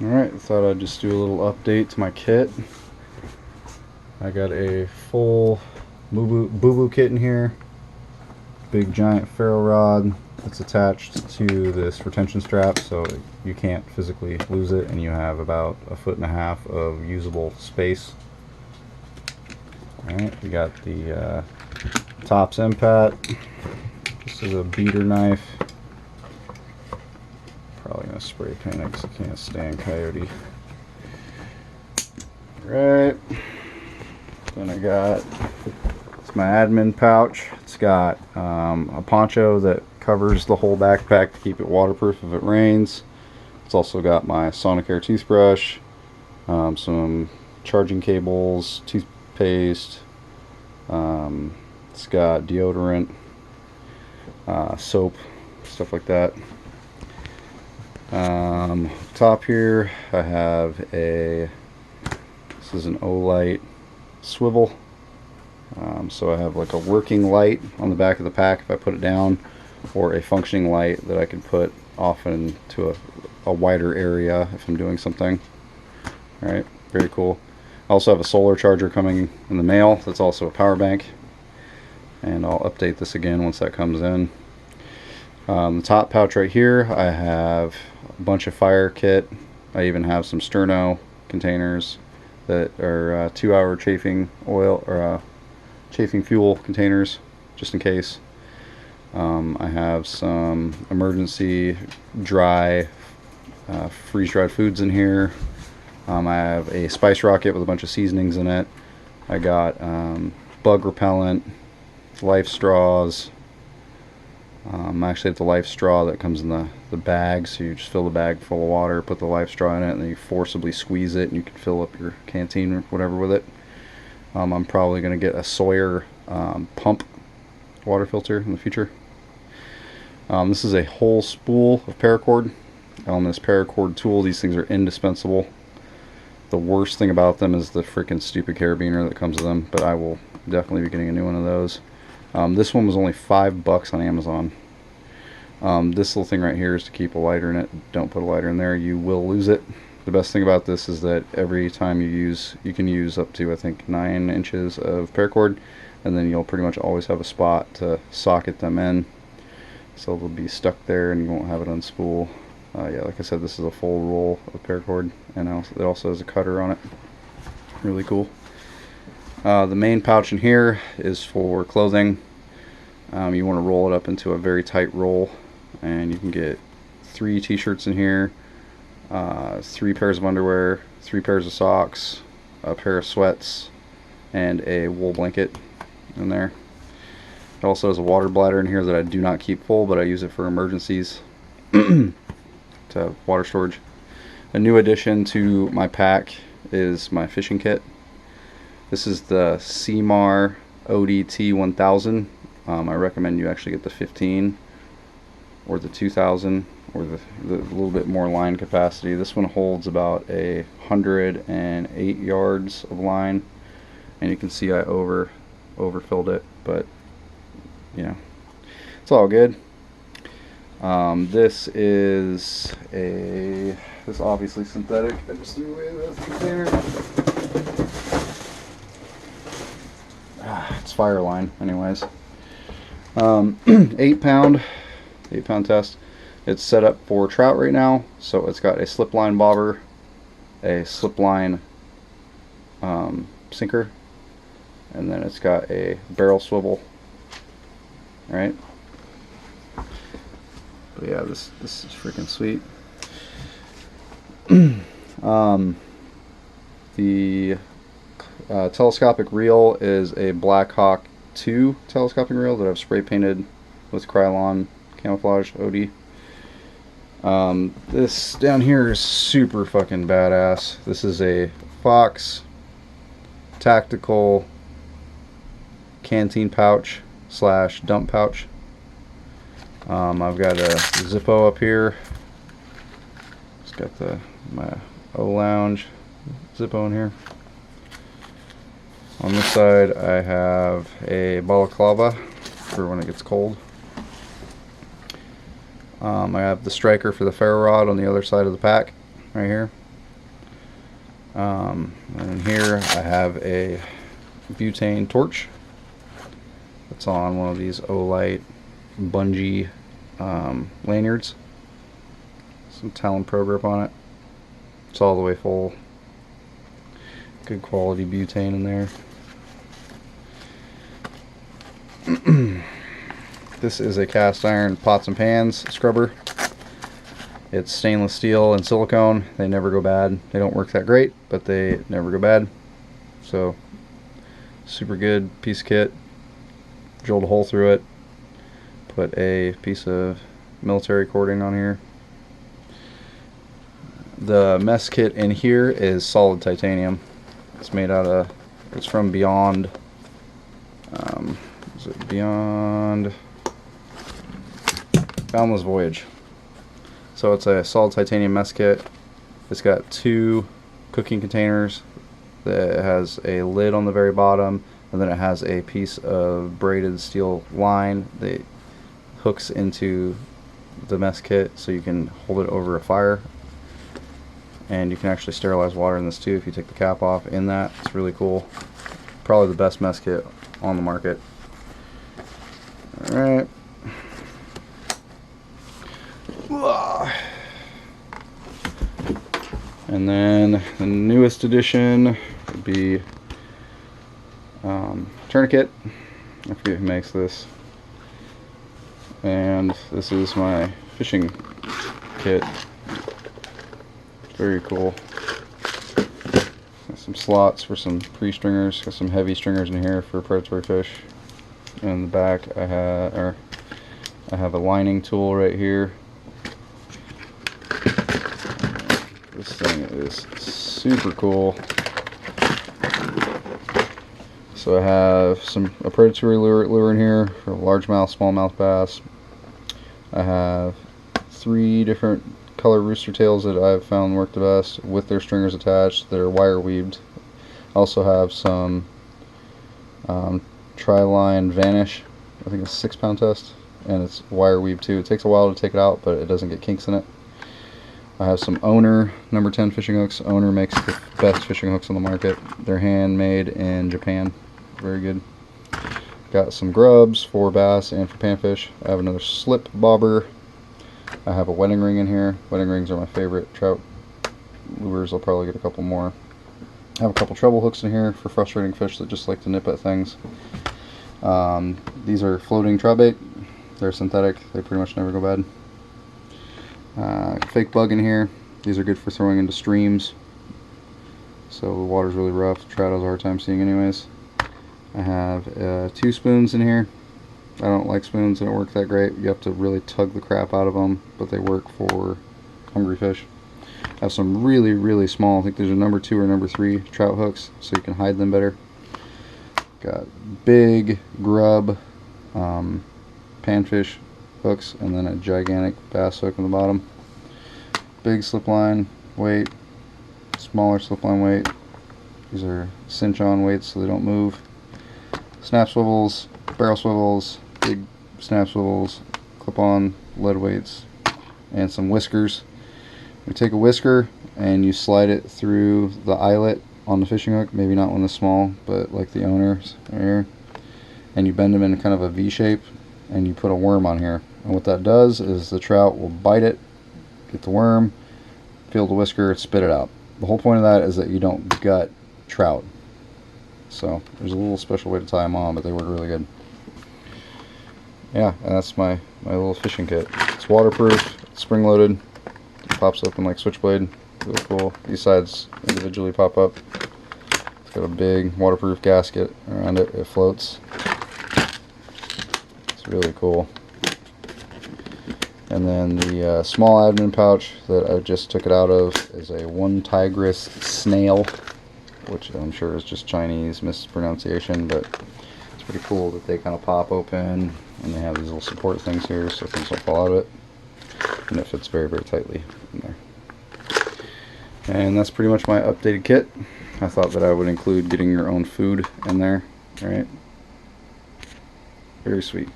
Alright, thought I'd just do a little update to my kit. I got a full Boo Boo kit in here. Big giant ferro rod that's attached to this retention strap so you can't physically lose it, and you have about 1.5 feet of usable space. Alright, we got the Tops MPAT. This is a beater knife. Probably gonna spray paint it because I can't stand coyote. Right. Then I got, it's my admin pouch. It's got a poncho that covers the whole backpack to keep it waterproof if it rains. It's also got my Sonicare toothbrush, some charging cables, toothpaste. It's got deodorant, soap, stuff like that. Top here I have this is an Olight swivel, so I have like a working light on the back of the pack if I put it down, or a functioning light that I can put off into a wider area if I'm doing something. Alright, very cool. I also have a solar charger coming in the mail that's also a power bank, and I'll update this again once that comes in. The top pouch right here, I have a bunch of fire kit. I even have some Sterno containers that are 2-hour chafing oil or chafing fuel containers, just in case. I have some emergency dry freeze-dried foods in here. I have a spice rocket with a bunch of seasonings in it. I got bug repellent, life straws. I actually have the life straw that comes in the bag, so you just fill the bag full of water, put the life straw in it, and then you forcibly squeeze it, and you can fill up your canteen or whatever with it. I'm probably going to get a Sawyer pump water filter in the future. This is a whole spool of paracord. On this paracord tool, these things are indispensable. The worst thing about them is the freaking stupid carabiner that comes with them, but I will definitely be getting a new one of those. This one was only $5 on Amazon. This little thing right here is to keep a lighter in it. Don't put a lighter in there, you will lose it. The best thing about this is that every time you can use up to, I think, 9 inches of paracord, and then you'll pretty much always have a spot to socket them in, so they'll be stuck there and you won't have it unspool. Yeah, like I said, this is a full roll of paracord, and it also has a cutter on it. Really cool. The main pouch in here is for clothing. You want to roll it up into a very tight roll, and you can get 3 t-shirts in here, 3 pairs of underwear, 3 pairs of socks, a pair of sweats, and a wool blanket in there. It also has a water bladder in here that I do not keep full, but I use it for emergencies to have water storage. A new addition to my pack is my fishing kit. This is the Seamar ODT 1000. I recommend you actually get the 15 or the 2000 or the little bit more line capacity. This one holds about 108 yards of line, and you can see I overfilled it, but you know, it's all good. This is this obviously synthetic. I just threw away the container. It's Fireline, anyways. 8 pound test. It's set up for trout right now, so it's got a slip line bobber, a slip line sinker, and then it's got a barrel swivel. Right? But yeah, this is freaking sweet. The telescopic reel is a Blackhawk 2 telescopic reel that I've spray painted with Krylon camouflage OD. This down here is super fucking badass. This is a Fox tactical canteen pouch / dump pouch. I've got a Zippo up here. It's got my O-Lounge Zippo in here. On this side I have a balaclava for when it gets cold. I have the striker for the ferro rod on the other side of the pack right here. And here I have a butane torch. It's on one of these Olight bungee lanyards. Some Talon Pro Grip on it. It's all the way full. Good quality butane in there. This is a cast iron pots and pans scrubber. It's stainless steel and silicone. They never go bad. They don't work that great, but they never go bad. So, super good piece of kit. Drilled a hole through it. Put a piece of military cording on here. The mess kit in here is solid titanium. It's made out of, it's from Beyond, is it Beyond? Boundless Voyage. So it's a solid titanium mess kit. It's got 2 cooking containers. That has a lid on the very bottom, and then it has a piece of braided steel line that hooks into the mess kit so you can hold it over a fire. And you can actually sterilize water in this too if you take the cap off in that. It's really cool. Probably the best mess kit on the market. Alright. And then the newest addition would be Tourniquet. I forget who makes this. And this is my fishing kit. Very cool. Got some slots for some pre-stringers. Got some heavy stringers in here for predatory fish. And in the back I have a lining tool right here. This thing is super cool. So I have a predatory lure in here for largemouth, smallmouth bass. I have 3 different color rooster tails that I've found work the best with their stringers attached. They're wire weaved. I also have some Tri-Line Vanish. I think it's a 6-pound test, and it's wire weaved too. It takes a while to take it out, but it doesn't get kinks in it. I have some Owner number 10 fishing hooks. Owner makes the best fishing hooks on the market. They're handmade in Japan. Very good. Got some grubs for bass and for panfish. I have another slip bobber. I have a wedding ring in here. Wedding rings are my favorite trout lures. I'll probably get a couple more. I have a couple treble hooks in here for frustrating fish that just like to nip at things. These are floating trout bait. They're synthetic. They pretty much never go bad. Fake bug in here. These are good for throwing into streams. So the water's really rough. Trout has a hard time seeing anyways. I have 2 spoons in here. I don't like spoons. They don't work that great. You have to really tug the crap out of them, but they work for hungry fish. I have some really, really small, I think there's a number 2 or number 3 trout hooks, so you can hide them better. Got big grub panfish hooks, and then a gigantic bass hook on the bottom. Big slip line weight, smaller slip line weight. These are cinch on weights so they don't move. Snap swivels, barrel swivels, big snap swivels, clip on lead weights, and some whiskers. You take a whisker and you slide it through the eyelet on the fishing hook, maybe not one this small, but like the Owners here, and you bend them in kind of a V shape, and you put a worm on here. And what that does is the trout will bite it, get the worm, feel the whisker, spit it out. The whole point of that is that you don't gut trout. So there's a little special way to tie them on, but they work really good. Yeah, and that's my little fishing kit. It's waterproof, it's spring loaded, it pops open like switchblade. Really cool. These sides individually pop up. It's got a big waterproof gasket around it. It floats. It's really cool. And then the small admin pouch that I just took it out of is a one tigress snail, which I'm sure is just Chinese mispronunciation, but it's pretty cool that they kind of pop open and they have these little support things here so things don't fall out of it, and it fits very, very tightly in there. And that's pretty much my updated kit. I thought that I would include getting your own food in there. All right, very sweet.